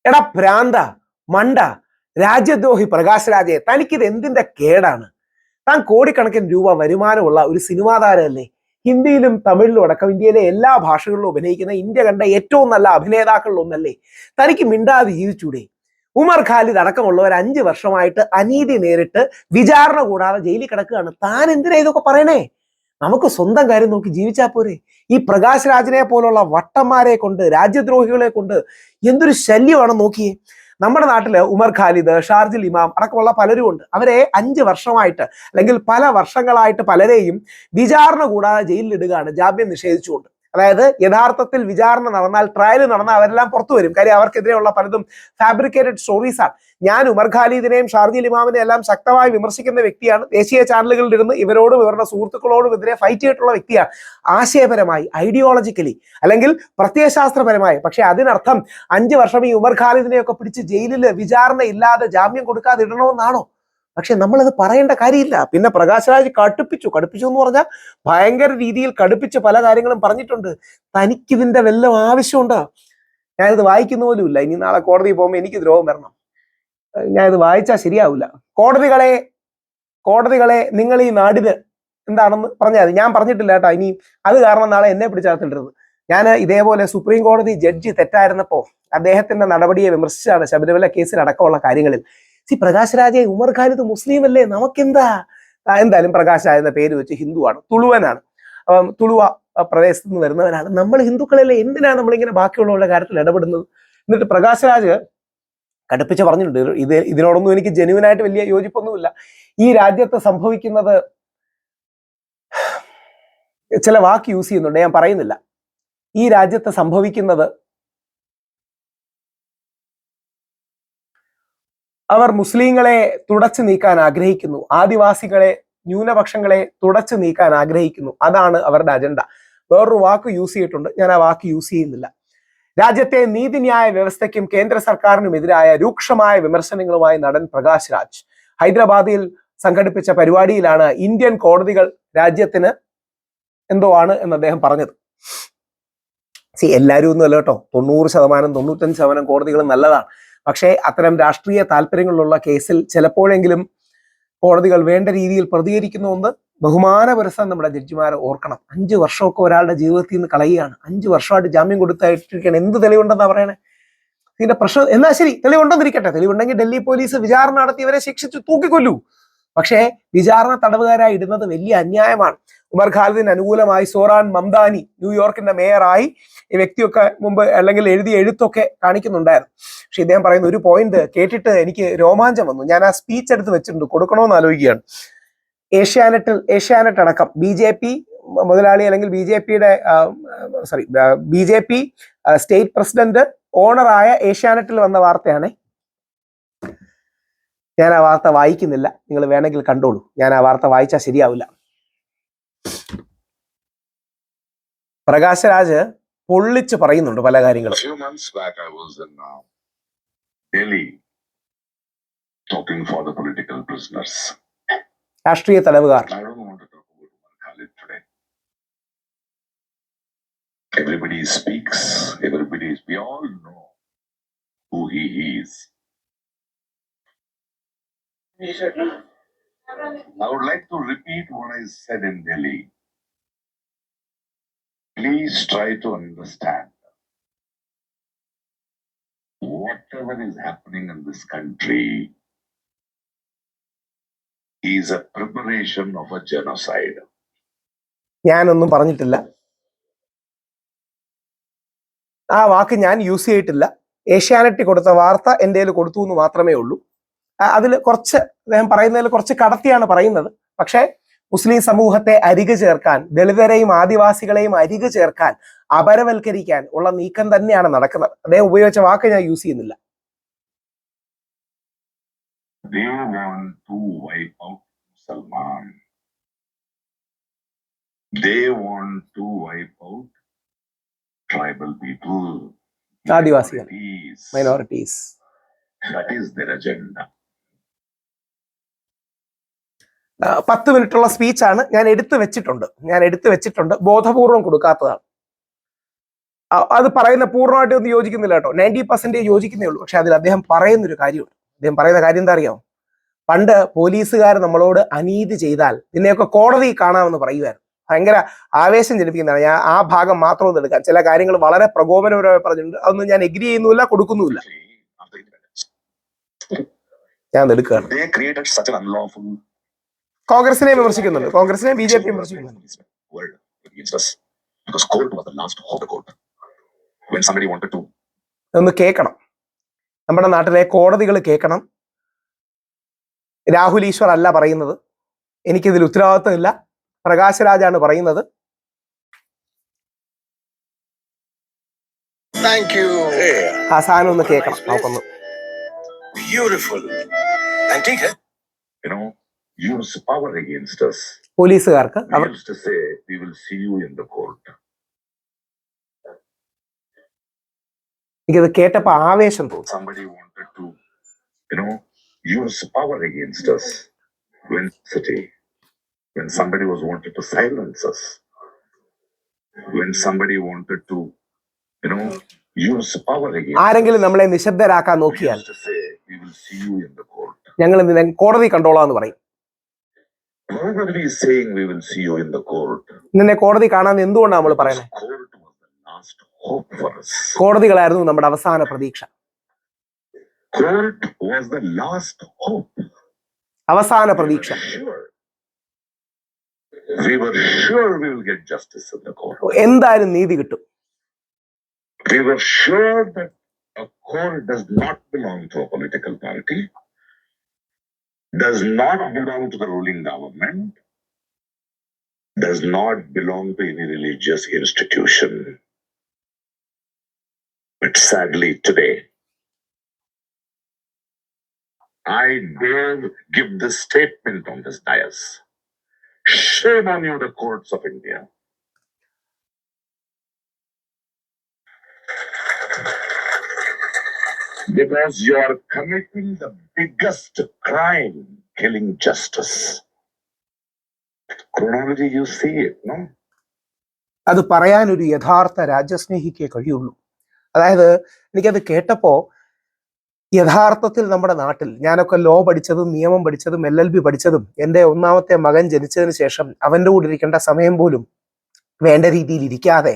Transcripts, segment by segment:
എടാ ഭ്രാന്ത, മണ്ട, രാജ്യദ്രോഹി പ്രകാശ് രാജയെ, തനിക്കിത് എന്തിന്റെ കേടാണ്? താൻ കോടിക്കണക്കിന് രൂപ വരുമാനമുള്ള ഒരു സിനിമാ താരമല്ലേ? ഹിന്ദിയിലും തമിഴിലും അടക്കം ഇന്ത്യയിലെ എല്ലാ ഭാഷകളിലും അഭിനയിക്കുന്ന ഇന്ത്യ കണ്ട ഏറ്റവും നല്ല അഭിനേതാക്കളിൽ ഒന്നല്ലേ? തനിക്ക് മിണ്ടാതെ ജീവിച്ചൂടെ? ഉമർ ഖാലിദ് അടക്കമുള്ളവർ 5 വർഷമായിട്ട് അനീതി നേരിട്ട് വിചാരണ കൂടാതെ ജയിലിൽ കിടക്കുകയാണ്. താൻ എന്തിനാ ഇതൊക്കെ പറയണേ? നമുക്ക് സ്വന്തം കാര്യം നോക്കി ജീവിച്ചാൽ പോരെ? ഈ പ്രകാശ് രാജിനെ പോലുള്ള വട്ടന്മാരെ കൊണ്ട്, രാജ്യദ്രോഹികളെ കൊണ്ട് എന്തൊരു ശല്യമാണ് നോക്കിയേ. നമ്മുടെ നാട്ടില് ഉമർ ഖാലിദ്, ഷാർജിൽ ഇമാം അടക്കമുള്ള പലരും ഉണ്ട്. അവരെ 5 വർഷമായിട്ട് അല്ലെങ്കിൽ പല വർഷങ്ങളായിട്ട് പലരെയും വിചാരണ കൂടാതെ ജയിലിലിടുകയാണ്, ജാമ്യം നിഷേധിച്ചുകൊണ്ട്. അതായത് യഥാർത്ഥത്തിൽ വിചാരണ നടന്നാൽ, ട്രയൽ നടന്നാൽ അവരെല്ലാം പുറത്തു വരും. കാര്യം അവർക്കെതിരെയുള്ള പലതും ഫാബ്രിക്കേറ്റഡ് സ്റ്റോറീസ് ആണ്. ഞാൻ ഉമർ ഖാലിദിനെയും ഷാർജിൽ ഇമാമിനെയും എല്ലാം ശക്തമായി വിമർശിക്കുന്ന വ്യക്തിയാണ്. ദേശീയ ചാനലുകളിൽ ഇരുന്ന് ഇവരോടും ഇവരുടെ സുഹൃത്തുക്കളോടും എതിരെ ഫൈറ്റ് ചെയ്തിട്ടുള്ള വ്യക്തിയാണ്, ആശയപരമായി, ഐഡിയോളജിക്കലി അല്ലെങ്കിൽ പ്രത്യയശാസ്ത്രപരമായി. പക്ഷെ അതിനർത്ഥം 5 വർഷം ഈ ഉമർ ഖാലിദിനെയൊക്കെ പിടിച്ച് ജയിലിൽ വിചാരണ ഇല്ലാതെ ജാമ്യം കൊടുക്കാതെ ഇടണമെന്നാണോ? പക്ഷെ നമ്മളത് പറയേണ്ട കാര്യമില്ല. പിന്നെ പ്രകാശ് രാജ് കടുപ്പിച്ചു എന്ന് പറഞ്ഞാൽ ഭയങ്കര രീതിയിൽ കടുപ്പിച്ച് പല കാര്യങ്ങളും പറഞ്ഞിട്ടുണ്ട്. തനിക്കിതിന്റെ വല്ല ആവശ്യമുണ്ടോ? ഞാനിത് വായിക്കുന്ന പോലും ഇല്ല. ഇനി നാളെ കോടതിയിൽ പോകുമ്പോൾ എനിക്ക് ദ്രോഹം വരണം. ഞാനിത് വായിച്ചാൽ ശരിയാവില്ല. കോടതികളെ നിങ്ങൾ ഈ നാടിന് എന്താണെന്ന് പറഞ്ഞാൽ മതി. ഞാൻ പറഞ്ഞിട്ടില്ല കേട്ടോ. ഇനി അത് കാരണം നാളെ എന്നെ പിടിച്ചകത്തിട്ടരുത്. ഞാൻ ഇതേപോലെ സുപ്രീം കോടതി ജഡ്ജി തെറ്റായിരുന്നപ്പോ അദ്ദേഹത്തിന്റെ നടപടിയെ വിമർശിച്ചാണ് ശബരിമല കേസിൽ അടക്കമുള്ള കാര്യങ്ങളിൽ. പ്രകാശ് രാജെ, ഉമർ ഖാലിദ് മുസ്ലിം അല്ലേ, നമുക്കെന്താ? എന്തായാലും പ്രകാശ് രാജ് എന്ന പേര് വെച്ച് ഹിന്ദുവാണ്, തുളുവനാണ്, തുളുവ പ്രദേശത്ത് നിന്ന് വരുന്നവനാണ്. നമ്മൾ ഹിന്ദുക്കളല്ലേ, എന്തിനാണ് നമ്മളിങ്ങനെ ബാക്കിയുള്ളവരുടെ കാര്യത്തിൽ ഇടപെടുന്നത്? എന്നിട്ട് പ്രകാശ് രാജ് കടുപ്പിച്ച് പറഞ്ഞിട്ടുണ്ട്, ഇതിനോടൊന്നും എനിക്ക് ജെന്യുവനായിട്ട് വലിയ യോജിപ്പൊന്നുമില്ല. ഈ രാജ്യത്ത് സംഭവിക്കുന്നത്, ചില വാക്ക് യൂസ് ചെയ്യുന്നുണ്ട്, ഞാൻ പറയുന്നില്ല. ഈ രാജ്യത്ത് സംഭവിക്കുന്നത് അവർ മുസ്ലിങ്ങളെ തുടച്ചു നീക്കാൻ ആഗ്രഹിക്കുന്നു, ആദിവാസികളെ, ന്യൂനപക്ഷങ്ങളെ തുടച്ചു നീക്കാൻ ആഗ്രഹിക്കുന്നു. അതാണ് അവരുടെ അജണ്ട. വേറൊരു വാക്ക് യൂസ് ചെയ്തിട്ടുണ്ട്, ഞാൻ ആ വാക്ക് യൂസ് ചെയ്യുന്നില്ല. രാജ്യത്തെ നീതിന്യായ വ്യവസ്ഥയ്ക്കും കേന്ദ്ര സർക്കാരിനുമെതിരായ രൂക്ഷമായ വിമർശനങ്ങളുമായി നടൻ പ്രകാശ് രാജ് ഹൈദരാബാദിൽ സംഘടിപ്പിച്ച പരിപാടിയിലാണ് ഇന്ത്യൻ കോടതികൾ രാജ്യത്തിന് എന്തോ ആണ് എന്ന് അദ്ദേഹം പറഞ്ഞത്. എല്ലാവരും ഒന്നും അല്ല കേട്ടോ, 90%, 95% കോടതികളും നല്ലതാണ്. പക്ഷേ അത്തരം രാഷ്ട്രീയ താല്പര്യങ്ങളുള്ള കേസിൽ ചിലപ്പോഴെങ്കിലും കോടതികൾ വേണ്ട രീതിയിൽ പ്രതികരിക്കുന്ന ഒന്ന് ബഹുമാനപുരസ്സരം നമ്മുടെ ജഡ്ജിമാരെ ഓർക്കണം. 5 വർഷമൊക്കെ ഒരാളുടെ ജീവിതത്തിൽ നിന്ന് കളയുകയാണ്. 5 വർഷമായിട്ട് ജാമ്യം കൊടുത്തായിട്ടിരിക്കുകയാണ്. എന്ത് തെളിവുണ്ടെന്നാ പറയണേ? ഇതിന്റെ പ്രശ്നം എന്നാ ശരി, തെളിവുണ്ടെന്നിരിക്കട്ടെ. തെളിവുണ്ടെങ്കിൽ ഡൽഹി പോലീസ് വിചാരണ നടത്തി ഇവരെ ശിക്ഷിച്ചു തൂക്കിക്കൊല്ലൂ. പക്ഷേ വിചാരണ തടവുകാരായി ഇടുന്നത് വലിയ അന്യായമാണ്. ഉമർ ഖാലിദിന് അനുകൂലമായി സോറാൻ മംദാനി ന്യൂയോർക്കിന്റെ മേയറായി ഈ വ്യക്തിയൊക്കെ മുമ്പ് അല്ലെങ്കിൽ എഴുതിയ എഴുത്തൊക്കെ കാണിക്കുന്നുണ്ടായിരുന്നു. പക്ഷെ ഇദ്ദേഹം പറയുന്ന ഒരു പോയിന്റ് കേട്ടിട്ട് എനിക്ക് രോമാഞ്ചം വന്നു. ഞാൻ ആ സ്പീച്ച് എടുത്ത് വെച്ചിട്ടുണ്ട്, കൊടുക്കണമെന്ന് ആലോചിക്കുകയാണ്. ഏഷ്യാനെറ്റ് അടക്കം BJP മുതലാളി അല്ലെങ്കിൽ BJP സ്റ്റേറ്റ് പ്രസിഡന്റ് ഓണറായ ഏഷ്യാനെറ്റിൽ വന്ന വാർത്തയാണ്. ഞാൻ ആ വാർത്ത വായിക്കുന്നില്ല, നിങ്ങൾ വേണമെങ്കിൽ കണ്ടോളൂ. ഞാൻ ആ വാർത്ത വായിച്ചാൽ ശരിയാവില്ല. പ്രകാശ് രാജ് പൊള്ളിച്ച് പറയുന്നുണ്ട് പല കാര്യങ്ങളും. രാഷ്ട്രീയ തടവുകാർ. Everybody speaks, we all know who he is. I would like to repeat what I said in Delhi. Please try to understand whatever is happening in this country is a preparation of a genocide. ഞാനൊന്നും പറഞ്ഞിട്ടില്ല, ആ വാക്ക് ഞാൻ use ചെയ്തിട്ടില്ല. ഏഷ്യാനെറ്റ് കൊടുത്ത വാർത്ത എൻ്റെ കയ്യിൽ കൊടുത്തു എന്ന് മാത്രമേ ഉള്ളൂ. അതിൽ കുറച്ച് അദ്ദേഹം പറയുന്നതിൽ കുറച്ച് കടത്തിയാണ് പറയുന്നത്. പക്ഷേ മുസ്ലിം സമൂഹത്തെ അരികു ചേർക്കാൻ, ദളിതരെയും ആദിവാസികളെയും അരികു ചേർക്കാൻ, അപരവൽക്കരിക്കാൻ ഉള്ള നീക്കം തന്നെയാണ് നടക്കുന്നത്. അദ്ദേഹം ഉപയോഗിച്ച വാക്ക് ഞാൻ യൂസ് ചെയ്യുന്നില്ല. They want to wipe out Salman. They want to wipe out tribal people, ആദിവാസികൾ, minorities. That is their agenda. 10 മിനിറ്റുള്ള സ്പീച്ചാണ്. ഞാൻ എടുത്തു വെച്ചിട്ടുണ്ട്, ബോധപൂർവം കൊടുക്കാത്തതാണ്. അത് പറയുന്ന പൂർണ്ണമായിട്ട് ഒന്നും യോജിക്കുന്നില്ല കേട്ടോ, 90% യോജിക്കുന്നേ ഉള്ളൂ. പക്ഷെ അതിൽ അദ്ദേഹം പറയുന്നൊരു കാര്യമുണ്ട്. അദ്ദേഹം പറയുന്ന കാര്യം എന്താ അറിയാമോ? പണ്ട് പോലീസുകാർ നമ്മളോട് അനീതി ചെയ്താൽ നിന്നെയൊക്കെ കോടതി കാണാമെന്ന് പറയുമായിരുന്നു. ഭയങ്കര ആവേശം ജനിപ്പിക്കുന്നതാണ്. ഞാൻ ആ ഭാഗം മാത്രം ഒന്ന് എടുക്കാം. ചില കാര്യങ്ങൾ വളരെ പ്രകോപനപരമായി പറഞ്ഞിട്ടുണ്ട്. അതൊന്നും ഞാൻ എഗ്രി ചെയ്യുന്നുമില്ല, കൊടുക്കുന്നുമില്ല. ഞാൻ എടുക്കുകയാണ്. കോൺഗ്രസിനെ വിമർശിക്കുന്നുണ്ട്, കോൺഗ്രസിനെ BJP വിമർശിക്കുന്നുണ്ട്. ഒന്ന് കേൾക്കണം, നമ്മുടെ നാട്ടിലെ കോടതികൾ കേൾക്കണം. രാഹുൽ ഈശ്വർ അല്ല പറയുന്നത്, എനിക്കിതിൽ ഉത്തരവാദിത്വമില്ല, പ്രകാശ് രാജാണ് പറയുന്നത്. ആ സാധനം ഒന്ന് കേൾക്കണം, നോക്കുന്നു. പോലീസുകാർക്ക് അവർ എനിക്കത് കേട്ടപ്പോ ആവേശം തോന്നി. use power against us when somebody was wanted to silence us, when somebody wanted to use power against ആരെങ്കിലും നമ്മളെ നിശബ്ദരാക്കാൻ നോക്കിയാൽ ഞങ്ങൾ കോടതി കണ്ടോളാന്ന് പറയും. നിന്നെ കോടതി കാണാൻ എന്തുകൊണ്ടാണ് നമ്മൾ പറയുന്നത്? കോടതികളായിരുന്നു നമ്മുടെ അവസാന പ്രതീക്ഷ. അവസാന പ്രതീക്ഷ. എന്തായാലും നീതി കിട്ടും. We were sure that a court does not belong to a political party, does not belong to the ruling government, does not belong to any religious institution. But sadly today, I dare give this statement on this dais. Shame on you, the courts of India. Because you are committing the biggest crime, killing justice. Chronology, you see it, no? അത് പറയാൻ ഒരു യഥാർത്ഥ രാജ്യസ്നേഹിക്കേ കഴിയുള്ളൂ. അതായത് എനിക്കത് കേട്ടപ്പോ യഥാർത്ഥത്തിൽ നമ്മുടെ നാട്ടിൽ ഞാനൊക്കെ ലോ പഠിച്ചതും നിയമം പഠിച്ചതും LLB പഠിച്ചതും എൻ്റെ ഒന്നാമത്തെ മകൻ ജനിച്ചതിന് ശേഷം അവൻ്റെ കൂടെ ഇരിക്കേണ്ട സമയം പോലും വേണ്ട രീതിയിൽ ഇരിക്കാതെ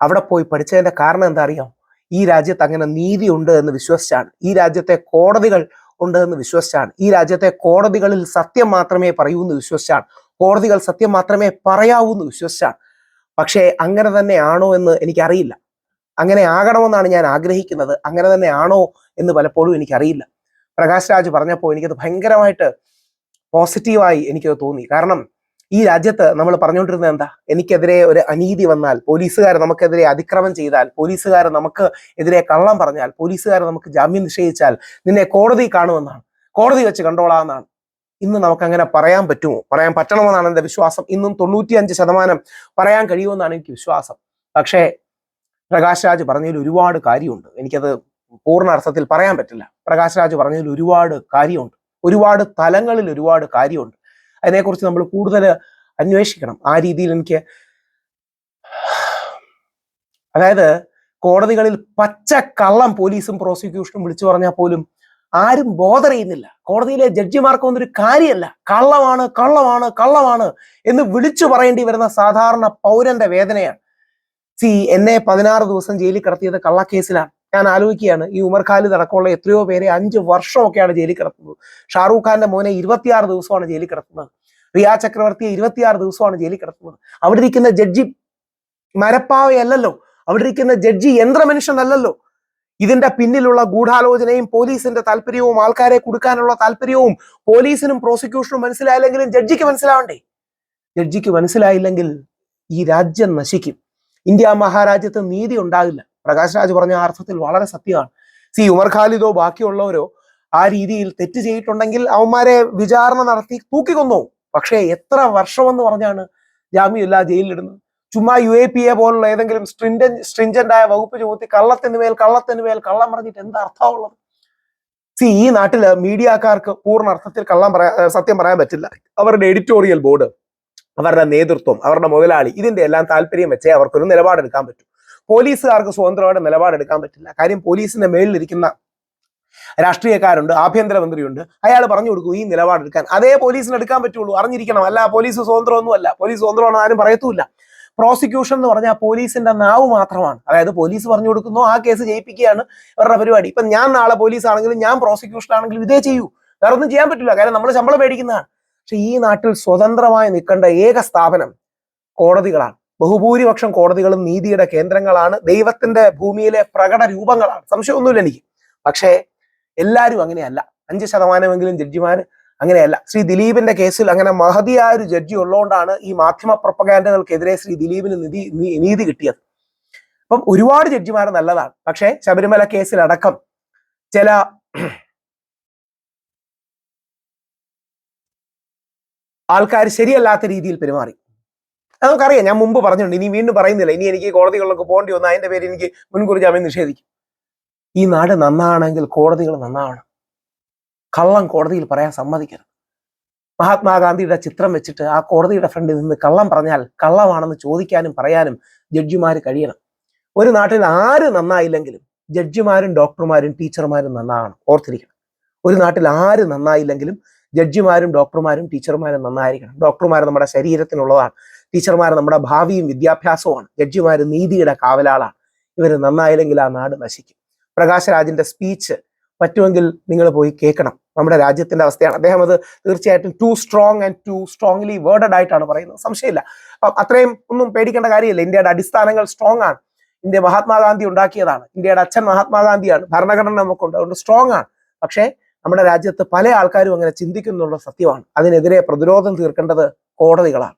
അവിടെ പോയി പഠിച്ചതിന്റെ കാരണം എന്താ അറിയാം? ഈ രാജ്യത്ത് അങ്ങനെ നീതി ഉണ്ട് എന്ന് വിശ്വസിച്ചാണ്. ഈ രാജ്യത്തെ കോടതികൾ ഉണ്ട് എന്ന് വിശ്വസിച്ചാണ്. ഈ രാജ്യത്തെ കോടതികളിൽ സത്യം മാത്രമേ പറയൂ എന്ന് വിശ്വസിച്ചാണ്. കോടതികൾ സത്യം മാത്രമേ പറയാവൂ എന്ന് വിശ്വസിച്ചാണ്. പക്ഷേ അങ്ങനെ തന്നെ ആണോ എന്ന് എനിക്കറിയില്ല. അങ്ങനെ ആകണമെന്നാണ് ഞാൻ ആഗ്രഹിക്കുന്നത്. അങ്ങനെ തന്നെ ആണോ എന്ന് പലപ്പോഴും എനിക്കറിയില്ല. പ്രകാശ് രാജ് പറഞ്ഞപ്പോൾ എനിക്കത് ഭയങ്കരമായിട്ട് പോസിറ്റീവായി എനിക്കത് തോന്നി. കാരണം ഈ രാജ്യത്ത് നമ്മൾ പറഞ്ഞുകൊണ്ടിരുന്നത് എന്താ? എനിക്കെതിരെ ഒരു അനീതി വന്നാൽ, പോലീസുകാർ നമുക്കെതിരെ അതിക്രമം ചെയ്താൽ, പോലീസുകാർ നമുക്ക് എതിരെ കള്ളം പറഞ്ഞാൽ, പോലീസുകാർ നമുക്ക് ജാമ്യം നിഷേധിച്ചാൽ നിന്നെ കോടതി കാണുമെന്നാണ്, കോടതി വെച്ച് കണ്ടോളാമെന്നാണ്. ഇന്ന് നമുക്കങ്ങനെ പറയാൻ പറ്റുമോ? പറയാൻ പറ്റണമെന്നാണ് എൻ്റെ വിശ്വാസം. ഇന്നും 95% പറയാൻ കഴിയുമെന്നാണ് എനിക്ക് വിശ്വാസം. പക്ഷേ പ്രകാശ് രാജ് പറഞ്ഞതിൽ ഒരുപാട് കാര്യമുണ്ട്. എനിക്കത് പൂർണ്ണ അർത്ഥത്തിൽ പറയാൻ പറ്റില്ല. പ്രകാശ് രാജ് പറഞ്ഞതിൽ ഒരുപാട് കാര്യമുണ്ട്, ഒരുപാട് തലങ്ങളിൽ ഒരുപാട് കാര്യമുണ്ട്. അതിനെക്കുറിച്ച് നമ്മൾ കൂടുതൽ അന്വേഷിക്കണം. ആ രീതിയിൽ എനിക്ക്, അതായത് കോടതികളിൽ പച്ച കള്ളം പോലീസും പ്രോസിക്യൂഷനും വിളിച്ചു പറഞ്ഞാൽ പോലും ആരും ബോധർ ചെയ്യുന്നില്ല. കോടതിയിലെ ജഡ്ജിമാർക്ക് ഒന്നൊരു കാര്യമല്ല, കള്ളമാണ് കള്ളമാണ് കള്ളമാണ് എന്ന് വിളിച്ചു പറയേണ്ടി വരുന്ന സാധാരണ പൗരന്റെ വേദനയാണ്. എന്നെ 16 ദിവസം ജയിലിൽ കിടത്തിയത് കള്ളക്കേസിലാണ്. ഞാൻ ആലോചിക്കുകയാണ്, ഈ ഉമർ ഖാലിദ് അടക്കമുള്ള എത്രയോ പേരെ 5 വർഷമൊക്കെയാണ് ജയിലിൽ കിടത്തുന്നത്. ഷാറൂഖ് ഖാന്റെ മോനെ 26 ദിവസമാണ് ജയിലിൽ കിടത്തുന്നത്. റിയ ചക്രവർത്തിയെ 26 ദിവസമാണ് ജയിലിൽ കിടത്തുന്നത്. അവിടെ ഇരിക്കുന്ന ജഡ്ജി മരപ്പാവയല്ലല്ലോ, അവിടെ ഇരിക്കുന്ന ജഡ്ജി യന്ത്രമനുഷ്യനല്ലല്ലോ. ഇതിന്റെ പിന്നിലുള്ള ഗൂഢാലോചനയും പോലീസിന്റെ താല്പര്യവും ആൾക്കാരെ കൊടുക്കാനുള്ള താല്പര്യവും പോലീസിനും പ്രോസിക്യൂഷനും മനസ്സിലായില്ലെങ്കിലും ജഡ്ജിക്ക് മനസ്സിലാവണ്ടേ? ജഡ്ജിക്ക് മനസ്സിലായില്ലെങ്കിൽ ഈ രാജ്യം നശിക്കും. ഇന്ത്യ മഹാരാജ്യത്ത് നീതി ഉണ്ടാകില്ല. പ്രകാശ് രാജ് പറഞ്ഞ ആ അർത്ഥത്തിൽ വളരെ സത്യമാണ്. ഉമർ ഖാലിദോ ബാക്കിയുള്ളവരോ ആ രീതിയിൽ തെറ്റ് ചെയ്തിട്ടുണ്ടെങ്കിൽ അവന്മാരെ വിചാരണ നടത്തി തൂക്കിക്കൊന്നോ. പക്ഷേ എത്ര വർഷമെന്ന് പറഞ്ഞാണ് ജാമ്യമില്ല ജയിലിലിടുന്നത്? ചുമ്മാ UAPA പോലുള്ള ഏതെങ്കിലും സ്ട്രിഞ്ചന്റ് ആയ വകുപ്പ് ചുമത്തി കള്ളത്തിന് മേൽ കള്ളം പറഞ്ഞിട്ട് എന്താ അർത്ഥമുള്ളത്? ഈ നാട്ടില് മീഡിയക്കാർക്ക് പൂർണ്ണ അർത്ഥത്തിൽ സത്യം പറയാൻ പറ്റില്ല. അവരുടെ എഡിറ്റോറിയൽ ബോർഡ്, അവരുടെ നേതൃത്വം, അവരുടെ മുതലാളി, ഇതിന്റെ എല്ലാം താല്പര്യം വെച്ചേ അവർക്കൊരു നിലപാടെടുക്കാൻ പറ്റും. പോലീസുകാർക്ക് സ്വതന്ത്രമായിട്ട് നിലപാടെടുക്കാൻ പറ്റില്ല. കാര്യം പോലീസിന്റെ മേളിലിരിക്കുന്ന രാഷ്ട്രീയക്കാരുണ്ട്, ആഭ്യന്തരമന്ത്രിയുണ്ട്, അയാൾ പറഞ്ഞു കൊടുക്കും ഈ നിലപാടെടുക്കാൻ. അതേ പോലീസിന് എടുക്കാൻ പറ്റുള്ളൂ, അറിഞ്ഞിരിക്കണം. അല്ല പോലീസ് സ്വതന്ത്രമൊന്നുമല്ല, പോലീസ് സ്വതന്ത്രമാണ് ആരും പറയത്തുമില്ല. പ്രോസിക്യൂഷൻ എന്ന് പറഞ്ഞാൽ പോലീസിന്റെ നാവ് മാത്രമാണ്. അതായത് പോലീസ് പറഞ്ഞു കൊടുക്കുന്നു, ആ കേസ് ജയിപ്പിക്കുകയാണ് ഇവരുടെ പരിപാടി. ഇപ്പൊ ഞാൻ നാളെ പോലീസ് ആണെങ്കിലും ഞാൻ പ്രോസിക്യൂഷൻ ആണെങ്കിലും ഇതേ ചെയ്യൂ, വേറെ ഒന്നും ചെയ്യാൻ പറ്റില്ല. കാരണം നമ്മൾ ശമ്പളം മേടിക്കുന്നതാണ്. പക്ഷെ ഈ നാട്ടിൽ സ്വതന്ത്രമായി നിൽക്കേണ്ട ഏക സ്ഥാപനം കോടതികളാണ്. ബഹുഭൂരിപക്ഷം കോടതികളും നീതിയുടെ കേന്ദ്രങ്ങളാണ്, ദൈവത്തിന്റെ ഭൂമിയിലെ പ്രകട രൂപങ്ങളാണ്, സംശയമൊന്നുമില്ല എനിക്ക്. പക്ഷേ എല്ലാവരും അങ്ങനെയല്ല. 5% ജഡ്ജിമാർ അങ്ങനെയല്ല. ശ്രീ ദിലീപിന്റെ കേസിൽ അങ്ങനെ മഹതിയായ ഒരു ജഡ്ജി ഉള്ളതുകൊണ്ടാണ് ഈ മാധ്യമ പ്രൊപ്പഗാൻഡകൾക്കെതിരെ ശ്രീ ദിലീപിന് നീതി കിട്ടിയത്. അപ്പം ഒരുപാട് ജഡ്ജിമാർ നല്ലതാണ്. പക്ഷേ ശബരിമല കേസിലടക്കം ചില ആൾക്കാർ ശരിയല്ലാത്ത രീതിയിൽ പെരുമാറി. അത് നമുക്കറിയാം, ഞാൻ മുമ്പ് പറഞ്ഞിട്ടുണ്ട്, ഇനി വീണ്ടും പറയുന്നില്ല. ഇനി എനിക്ക് കോടതികളിലൊക്കെ പോകേണ്ടി വന്നു, അതിന്റെ പേര് എനിക്ക് മുൻകൂർ ജാമ്യം നിഷേധിക്കും. ഈ നാട് നന്നാണെങ്കിൽ കോടതികൾ നന്നാവണം. കള്ളം കോടതിയിൽ പറയാൻ സമ്മതിക്കരുത്. മഹാത്മാഗാന്ധിയുടെ ചിത്രം വെച്ചിട്ട് ആ കോടതിയുടെ ഫ്രണ്ടിൽ നിന്ന് കള്ളം പറഞ്ഞാൽ കള്ളമാണെന്ന് ചോദിക്കാനും പറയാനും ജഡ്ജിമാർ കഴിയണം. ഒരു നാട്ടിൽ ആര് നന്നായില്ലെങ്കിലും ജഡ്ജിമാരും ഡോക്ടർമാരും ടീച്ചർമാരും നന്നാവണം, ഓർത്തിരിക്കണം. ഒരു നാട്ടിൽ ആര് നന്നായില്ലെങ്കിലും ജഡ്ജിമാരും ഡോക്ടർമാരും ടീച്ചർമാരും നന്നായിരിക്കണം. ഡോക്ടർമാർ നമ്മുടെ ശരീരത്തിനുള്ളതാണ്, ടീച്ചർമാർ നമ്മുടെ ഭാവിയും വിദ്യാഭ്യാസവുമാണ്, ജഡ്ജിമാർ നീതിയുടെ കാവലാളാണ്. ഇവർ നന്നായില്ലെങ്കിൽ ആ നാട് നശിക്കും. പ്രകാശ് രാജിന്റെ സ്പീച്ച് പറ്റുമെങ്കിൽ നിങ്ങൾ പോയി കേൾക്കണം. നമ്മുടെ രാജ്യത്തിന്റെ അവസ്ഥയാണ്. അദ്ദേഹം അത് തീർച്ചയായിട്ടും too strong and too strongly worded ആയിട്ടാണ് പറയുന്നത്, സംശയമില്ല. അപ്പം അത്രയും ഒന്നും പേടിക്കേണ്ട കാര്യമില്ല. ഇന്ത്യയുടെ അടിസ്ഥാനങ്ങൾ സ്ട്രോങ് ആണ്. ഇന്ത്യ മഹാത്മാഗാന്ധി ഉണ്ടാക്കിയതാണ്. ഇന്ത്യയുടെ അച്ഛൻ മഹാത്മാഗാന്ധിയാണ്. ഭരണഘടന നമുക്കുണ്ട്, അതുകൊണ്ട് സ്ട്രോങ് ആണ്. പക്ഷേ നമ്മുടെ രാജ്യത്ത് പല ആൾക്കാരും അങ്ങനെ ചിന്തിക്കുന്നുള്ള സത്യമാണ്. അതിനെതിരെ പ്രതിരോധം തീർക്കേണ്ടത് കോടതികളാണ്.